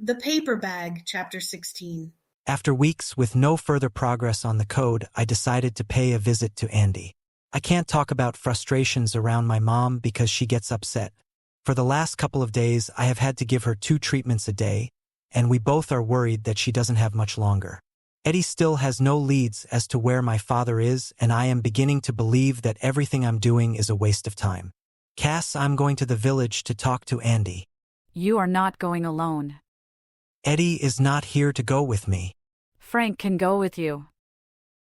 The Paper Bag, Chapter 16. After weeks with no further progress on the code, I decided to pay a visit to Andy. I can't talk about frustrations around my mom because she gets upset. For the last couple of days, I have had to give her 2 treatments a day, and we both are worried that she doesn't have much longer. Eddie still has no leads as to where my father is, and I am beginning to believe that everything I'm doing is a waste of time. Cass, I'm going to the village to talk to Andy. You are not going alone. Eddie is not here to go with me. Frank can go with you.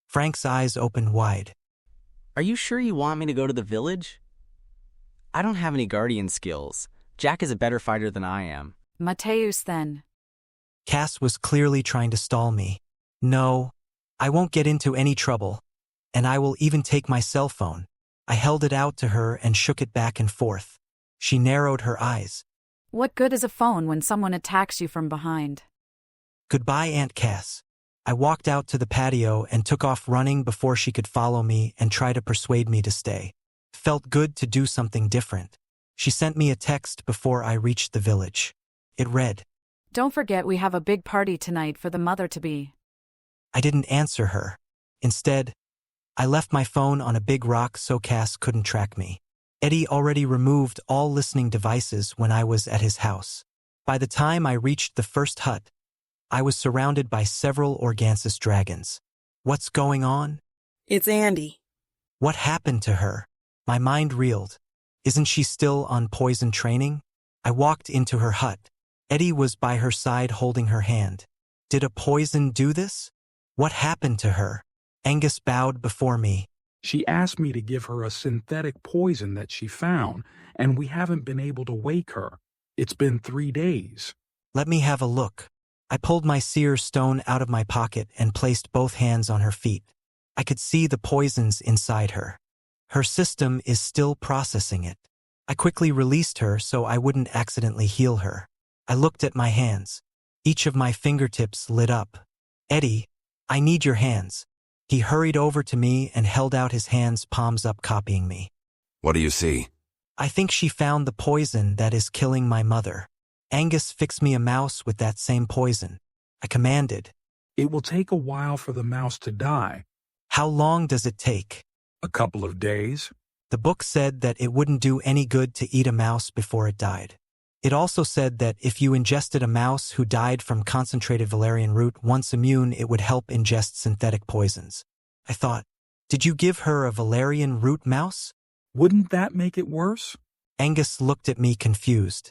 Frank's eyes opened wide. Are you sure you want me to go to the village? I don't have any guardian skills. Jack is a better fighter than I am. Mateus then. Cass was clearly trying to stall me. No, I won't get into any trouble, and I will even take my cell phone. I held it out to her and shook it back and forth. She narrowed her eyes. What good is a phone when someone attacks you from behind? Goodbye, Aunt Cass. I walked out to the patio and took off running before she could follow me and try to persuade me to stay. Felt good to do something different. She sent me a text before I reached the village. It read, Don't forget we have a big party tonight for the mother-to-be. I didn't answer her. Instead, I left my phone on a big rock so Cass couldn't track me. Eddie already removed all listening devices when I was at his house. By the time I reached the first hut, I was surrounded by several Organsis dragons. What's going on? It's Andy. What happened to her? My mind reeled. Isn't she still on poison training? I walked into her hut. Eddie was by her side holding her hand. Did a poison do this? What happened to her? Angus bowed before me. She asked me to give her a synthetic poison that she found, and we haven't been able to wake her. It's been 3 days. Let me have a look. I pulled my seer stone out of my pocket and placed both hands on her feet. I could see the poisons inside her. Her system is still processing it. I quickly released her so I wouldn't accidentally heal her. I looked at my hands. Each of my fingertips lit up. Eddie, I need your hands. He hurried over to me and held out his hands, palms up, copying me. What do you see? I think she found the poison that is killing my mother. Angus, fix me a mouse with that same poison. I commanded. It will take a while for the mouse to die. How long does it take? A couple of days. The book said that it wouldn't do any good to eat a mouse before it died. It also said that if you ingested a mouse who died from concentrated valerian root, once immune, it would help ingest synthetic poisons. I thought, did you give her a valerian root mouse? Wouldn't that make it worse? Angus looked at me confused.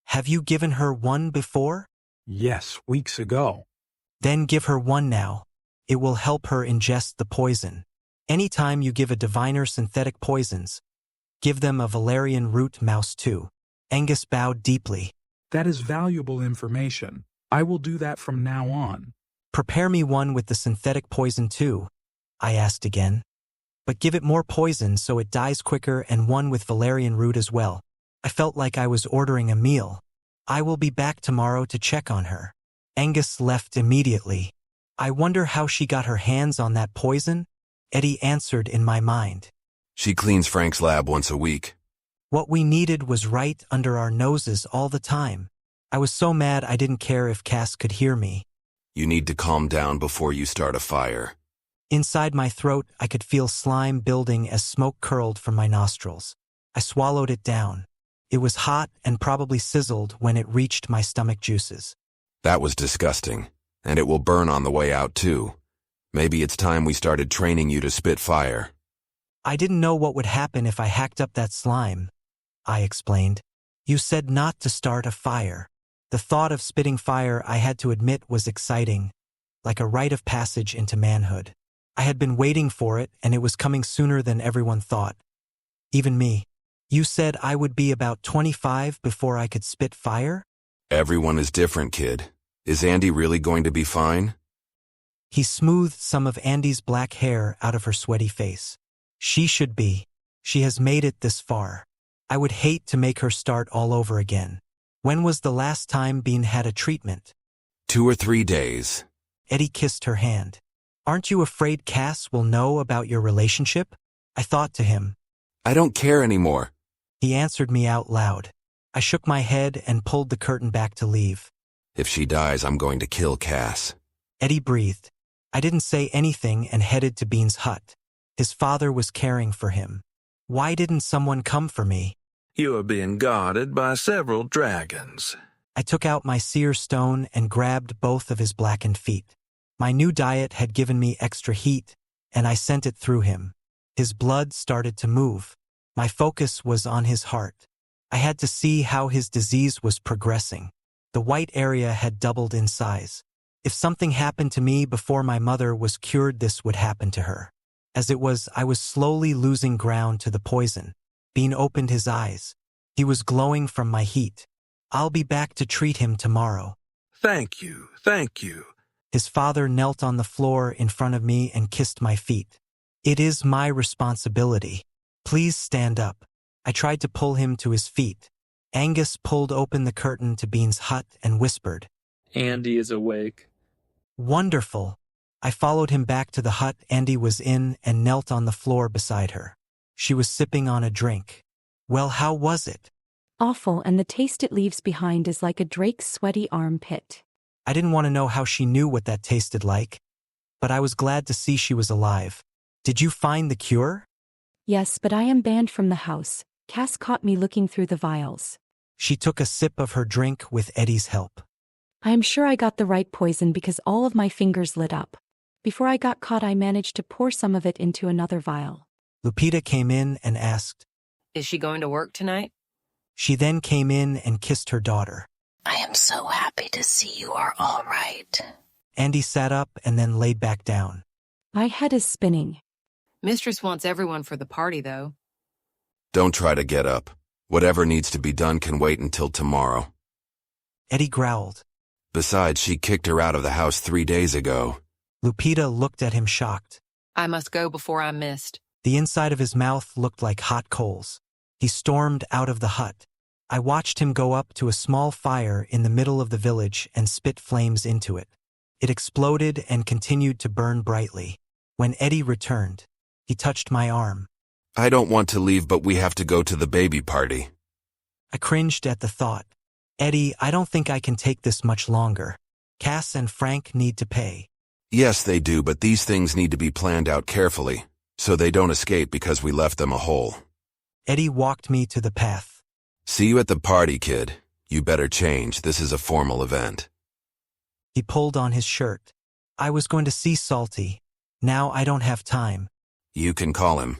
Have you given her one before? Yes, weeks ago. Then give her one now. It will help her ingest the poison. Anytime you give a diviner synthetic poisons, give them a valerian root mouse too. Angus bowed deeply. That is valuable information. I will do that from now on. Prepare me one with the synthetic poison too, I asked again. But give it more poison so it dies quicker, and one with valerian root as well. I felt like I was ordering a meal. I will be back tomorrow to check on her. Angus left immediately. I wonder how she got her hands on that poison? Eddie answered in my mind. She cleans Frank's lab once a week. What we needed was right under our noses all the time. I was so mad I didn't care if Cass could hear me. You need to calm down before you start a fire. Inside my throat, I could feel slime building as smoke curled from my nostrils. I swallowed it down. It was hot and probably sizzled when it reached my stomach juices. That was disgusting, and it will burn on the way out too. Maybe it's time we started training you to spit fire. I didn't know what would happen if I hacked up that slime, I explained. You said not to start a fire. The thought of spitting fire, I had to admit, was exciting, like a rite of passage into manhood. I had been waiting for it, and it was coming sooner than everyone thought. Even me. You said I would be about 25 before I could spit fire? Everyone is different, kid. Is Andy really going to be fine? He smoothed some of Andy's black hair out of her sweaty face. She should be. She has made it this far. I would hate to make her start all over again. When was the last time Bean had a treatment? 2 or 3 days. Eddie kissed her hand. Aren't you afraid Cass will know about your relationship? I thought to him. I don't care anymore. He answered me out loud. I shook my head and pulled the curtain back to leave. If she dies, I'm going to kill Cass. Eddie breathed. I didn't say anything and headed to Bean's hut. His father was caring for him. Why didn't someone come for me? You are being guarded by several dragons. I took out my seer stone and grabbed both of his blackened feet. My new diet had given me extra heat, and I sent it through him. His blood started to move. My focus was on his heart. I had to see how his disease was progressing. The white area had doubled in size. If something happened to me before my mother was cured, this would happen to her. As it was, I was slowly losing ground to the poison. Bean opened his eyes. He was glowing from my heat. I'll be back to treat him tomorrow. Thank you, thank you. His father knelt on the floor in front of me and kissed my feet. It is my responsibility. Please stand up. I tried to pull him to his feet. Angus pulled open the curtain to Bean's hut and whispered, Andy is awake. "Wonderful." I followed him back to the hut. Andy was in and knelt on the floor beside her. She was sipping on a drink. Well, how was it? Awful, and the taste it leaves behind is like a drake's sweaty armpit. I didn't want to know how she knew what that tasted like, but I was glad to see she was alive. Did you find the cure? Yes, but I am banned from the house. Cass caught me looking through the vials. She took a sip of her drink with Eddie's help. I am sure I got the right poison because all of my fingers lit up. Before I got caught, I managed to pour some of it into another vial. Lupita came in and asked, Is she going to work tonight? She then came in and kissed her daughter. I am so happy to see you are all right. Andy sat up and then laid back down. My head is spinning. Mistress wants everyone for the party, though. Don't try to get up. Whatever needs to be done can wait until tomorrow. Eddie growled. Besides, she kicked her out of the house 3 days ago. Lupita looked at him shocked. I must go before I'm missed. The inside of his mouth looked like hot coals. He stormed out of the hut. I watched him go up to a small fire in the middle of the village and spit flames into it. It exploded and continued to burn brightly. When Eddie returned, he touched my arm. I don't want to leave, but we have to go to the baby party. I cringed at the thought. Eddie, I don't think I can take this much longer. Cass and Frank need to pay. Yes, they do, but these things need to be planned out carefully, so they don't escape because we left them a hole. Eddie walked me to the path. See you at the party, kid. You better change. This is a formal event. He pulled on his shirt. I was going to see Salty. Now I don't have time. You can call him.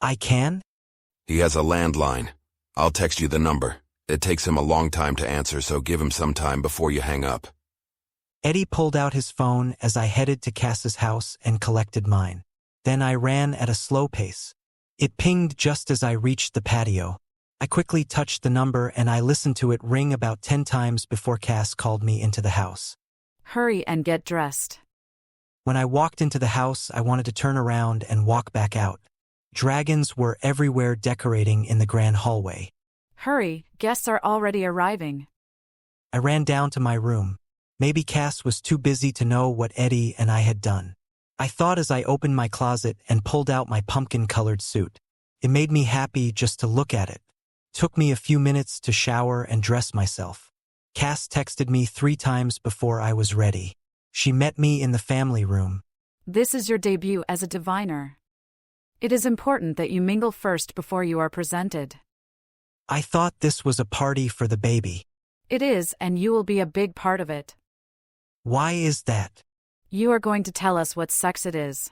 I can? He has a landline. I'll text you the number. It takes him a long time to answer, so give him some time before you hang up. Eddie pulled out his phone as I headed to Cass's house and collected mine. Then I ran at a slow pace. It pinged just as I reached the patio. I quickly touched the number and I listened to it ring about 10 times before Cass called me into the house. Hurry and get dressed. When I walked into the house, I wanted to turn around and walk back out. Dragons were everywhere decorating in the grand hallway. Hurry, guests are already arriving. I ran down to my room. Maybe Cass was too busy to know what Eddie and I had done. I thought as I opened my closet and pulled out my pumpkin-colored suit. It made me happy just to look at it. Took me a few minutes to shower and dress myself. Cass texted me 3 times before I was ready. She met me in the family room. This is your debut as a diviner. It is important that you mingle first before you are presented. I thought this was a party for the baby. It is, and you will be a big part of it. Why is that? You are going to tell us what sex it is.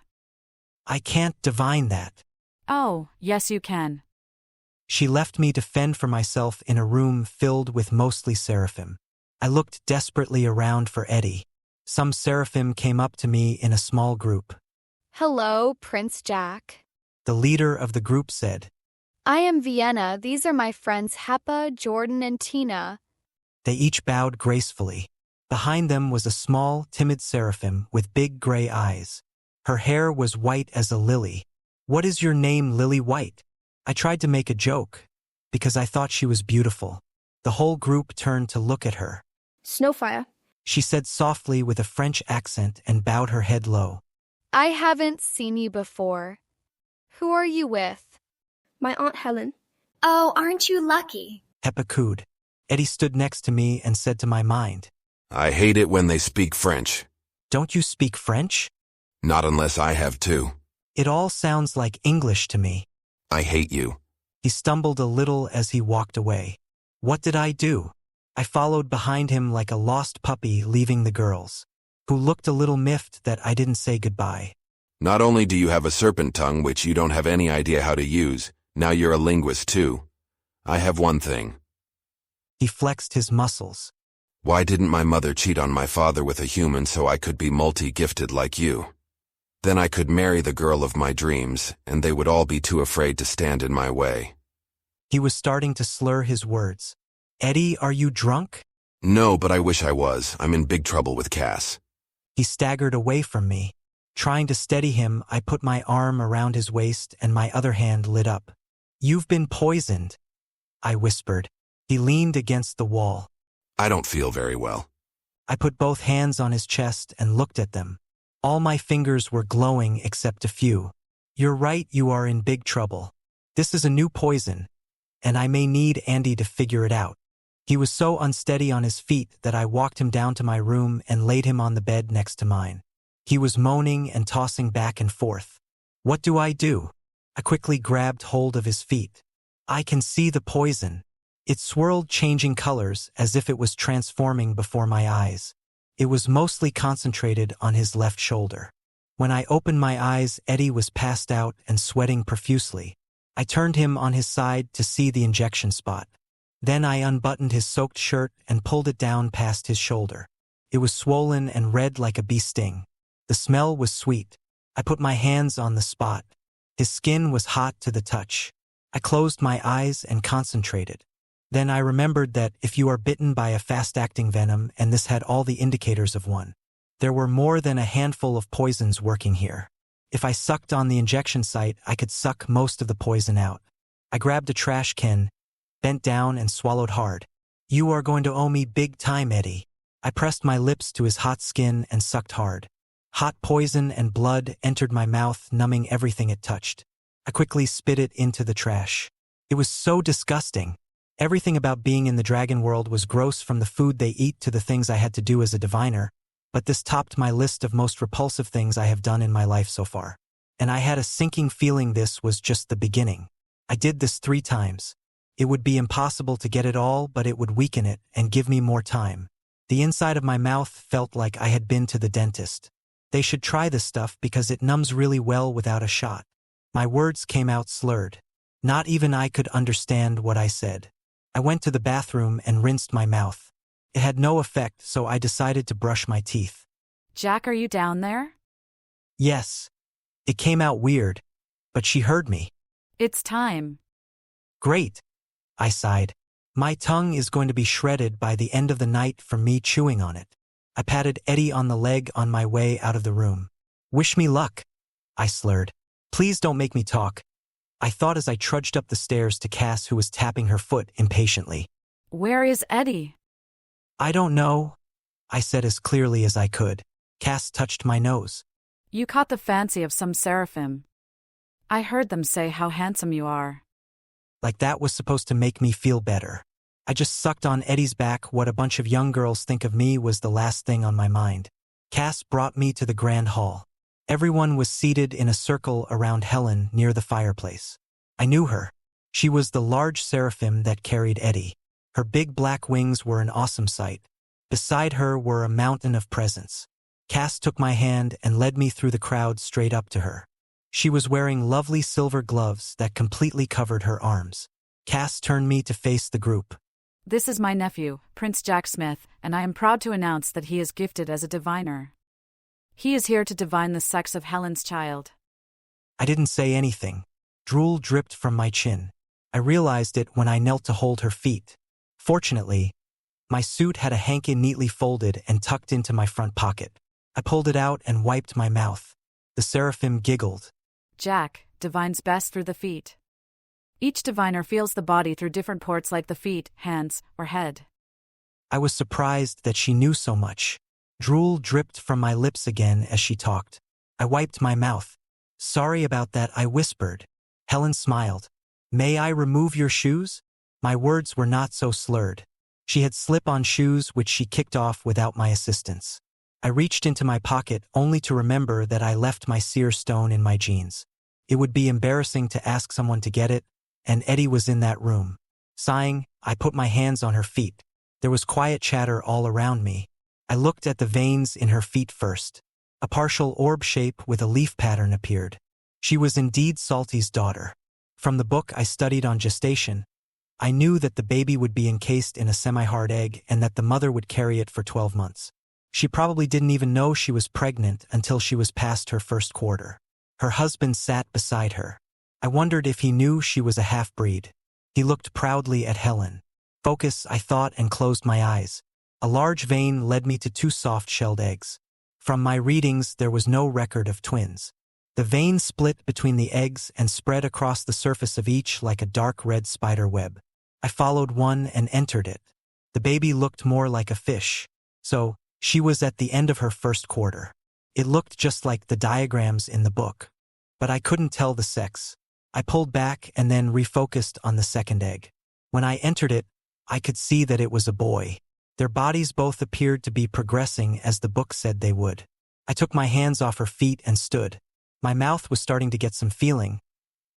I can't divine that. Oh, yes you can. She left me to fend for myself in a room filled with mostly seraphim. I looked desperately around for Eddie. Some seraphim came up to me in a small group. Hello, Prince Jack. The leader of the group said, I am Vienna. These are my friends Hepa, Jordan, and Tina. They each bowed gracefully. Behind them was a small, timid seraphim with big gray eyes. Her hair was white as a lily. What is your name, Lily White? I tried to make a joke, because I thought she was beautiful. The whole group turned to look at her. Snowfire. She said softly with a French accent and bowed her head low. I haven't seen you before. Who are you with? My Aunt Helen. Oh, aren't you lucky? Hepa cooed. Eddie stood next to me and said to my mind, I hate it when they speak French. Don't you speak French? Not unless I have to. It all sounds like English to me. I hate you. He stumbled a little as he walked away. What did I do? I followed behind him like a lost puppy leaving the girls, who looked a little miffed that I didn't say goodbye. Not only do you have a serpent tongue which you don't have any idea how to use, now you're a linguist too. I have one thing. He flexed his muscles. Why didn't my mother cheat on my father with a human so I could be multi-gifted like you? Then I could marry the girl of my dreams, and they would all be too afraid to stand in my way. He was starting to slur his words. Eddie, are you drunk? No, but I wish I was. I'm in big trouble with Cass. He staggered away from me. Trying to steady him, I put my arm around his waist and my other hand lit up. You've been poisoned, I whispered. He leaned against the wall. I don't feel very well. I put both hands on his chest and looked at them. All my fingers were glowing except a few. You're right, you are in big trouble. This is a new poison, and I may need Andy to figure it out. He was so unsteady on his feet that I walked him down to my room and laid him on the bed next to mine. He was moaning and tossing back and forth. What do? I quickly grabbed hold of his feet. I can see the poison. It swirled, changing colors as if it was transforming before my eyes. It was mostly concentrated on his left shoulder. When I opened my eyes, Eddie was passed out and sweating profusely. I turned him on his side to see the injection spot. Then I unbuttoned his soaked shirt and pulled it down past his shoulder. It was swollen and red like a bee sting. The smell was sweet. I put my hands on the spot. His skin was hot to the touch. I closed my eyes and concentrated. Then I remembered that if you are bitten by a fast-acting venom, and this had all the indicators of one, there were more than a handful of poisons working here. If I sucked on the injection site, I could suck most of the poison out. I grabbed a trash can, bent down and swallowed hard. You are going to owe me big time, Eddie. I pressed my lips to his hot skin and sucked hard. Hot poison and blood entered my mouth, numbing everything it touched. I quickly spit it into the trash. It was so disgusting. Everything about being in the dragon world was gross, from the food they eat to the things I had to do as a diviner, but this topped my list of most repulsive things I have done in my life so far. And I had a sinking feeling this was just the beginning. I did this 3 times. It would be impossible to get it all, but it would weaken it and give me more time. The inside of my mouth felt like I had been to the dentist. They should try this stuff because it numbs really well without a shot. My words came out slurred. Not even I could understand what I said. I went to the bathroom and rinsed my mouth. It had no effect, so I decided to brush my teeth. Jack, are you down there? Yes. It came out weird, but she heard me. It's time. Great, I sighed. My tongue is going to be shredded by the end of the night from me chewing on it. I patted Eddie on the leg on my way out of the room. Wish me luck, I slurred. Please don't make me talk, I thought as I trudged up the stairs to Cass, who was tapping her foot impatiently. Where is Eddie? I don't know, I said as clearly as I could. Cass touched my nose. You caught the fancy of some seraphim. I heard them say how handsome you are. Like that was supposed to make me feel better. I just sucked on Eddie's back. What a bunch of young girls think of me was the last thing on my mind. Cass brought me to the grand hall. Everyone was seated in a circle around Helen near the fireplace. I knew her. She was the large seraphim that carried Eddie. Her big black wings were an awesome sight. Beside her were a mountain of presents. Cass took my hand and led me through the crowd straight up to her. She was wearing lovely silver gloves that completely covered her arms. Cass turned me to face the group. This is my nephew, Prince Jack Smith, and I am proud to announce that he is gifted as a diviner. He is here to divine the sex of Helen's child. I didn't say anything. Drool dripped from my chin. I realized it when I knelt to hold her feet. Fortunately, my suit had a hanky neatly folded and tucked into my front pocket. I pulled it out and wiped my mouth. The seraphim giggled. Jack divines best through the feet. Each diviner feels the body through different ports like the feet, hands, or head. I was surprised that she knew so much. Drool dripped from my lips again as she talked. I wiped my mouth. Sorry about that, I whispered. Helen smiled. May I remove your shoes? My words were not so slurred. She had slip-on shoes which she kicked off without my assistance. I reached into my pocket only to remember that I left my seer stone in my jeans. It would be embarrassing to ask someone to get it, and Eddie was in that room. Sighing, I put my hands on her feet. There was quiet chatter all around me. I looked at the veins in her feet first. A partial orb shape with a leaf pattern appeared. She was indeed Salty's daughter. From the book I studied on gestation, I knew that the baby would be encased in a semi-hard egg and that the mother would carry it for 12 months. She probably didn't even know she was pregnant until she was past her first quarter. Her husband sat beside her. I wondered if he knew she was a half-breed. He looked proudly at Helen. Focus, I thought, and closed my eyes. A large vein led me to 2 soft-shelled eggs. From my readings, there was no record of twins. The vein split between the eggs and spread across the surface of each like a dark red spider web. I followed one and entered it. The baby looked more like a fish. So, she was at the end of her first quarter. It looked just like the diagrams in the book. But I couldn't tell the sex. I pulled back and then refocused on the second egg. When I entered it, I could see that it was a boy. Their bodies both appeared to be progressing as the book said they would. I took my hands off her feet and stood. My mouth was starting to get some feeling,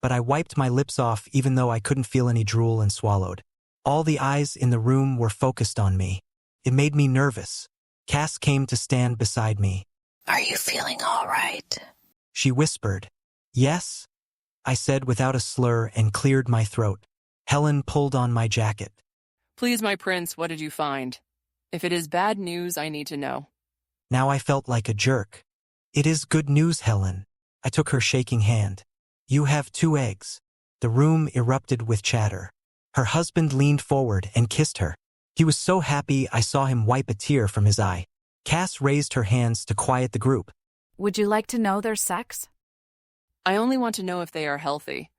but I wiped my lips off even though I couldn't feel any drool and swallowed. All the eyes in the room were focused on me. It made me nervous. Cass came to stand beside me. Are you feeling all right? She whispered. Yes, I said without a slur and cleared my throat. Helen pulled on my jacket. Please, my prince, what did you find? If it is bad news, I need to know. Now I felt like a jerk. It is good news, Helen. I took her shaking hand. You have 2 eggs. The room erupted with chatter. Her husband leaned forward and kissed her. He was so happy I saw him wipe a tear from his eye. Cass raised her hands to quiet the group. Would you like to know their sex? I only want to know if they are healthy.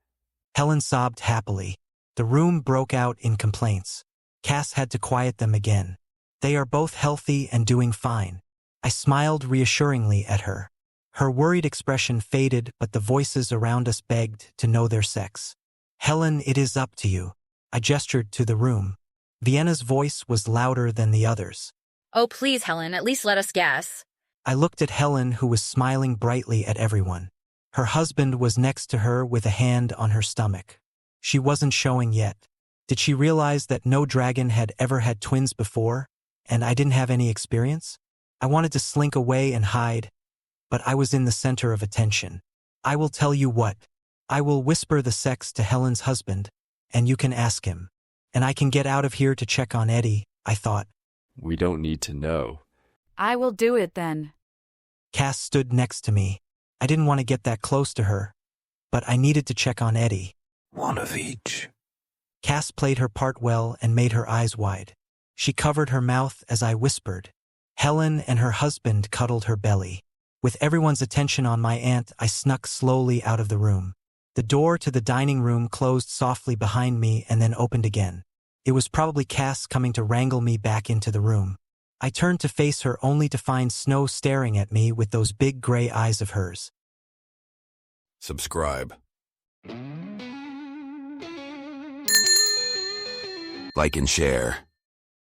Helen sobbed happily. The room broke out in complaints. Cass had to quiet them again. They are both healthy and doing fine. I smiled reassuringly at her. Her worried expression faded, but the voices around us begged to know their sex. Helen, it is up to you. I gestured to the room. Vienna's voice was louder than the others. Oh, please, Helen, at least let us guess. I looked at Helen, who was smiling brightly at everyone. Her husband was next to her with a hand on her stomach. She wasn't showing yet. Did she realize that no dragon had ever had twins before, and I didn't have any experience? I wanted to slink away and hide, but I was in the center of attention. I will tell you what. I will whisper the sex to Helen's husband, and you can ask him. And I can get out of here to check on Eddie, I thought. We don't need to know. I will do it then. Cass stood next to me. I didn't want to get that close to her, but I needed to check on Eddie. One of each. Cass played her part well and made her eyes wide. She covered her mouth as I whispered. Helen and her husband cuddled her belly. With everyone's attention on my aunt, I snuck slowly out of the room. The door to the dining room closed softly behind me and then opened again. It was probably Cass coming to wrangle me back into the room. I turned to face her only to find Snow staring at me with those big gray eyes of hers. Subscribe. Like and share.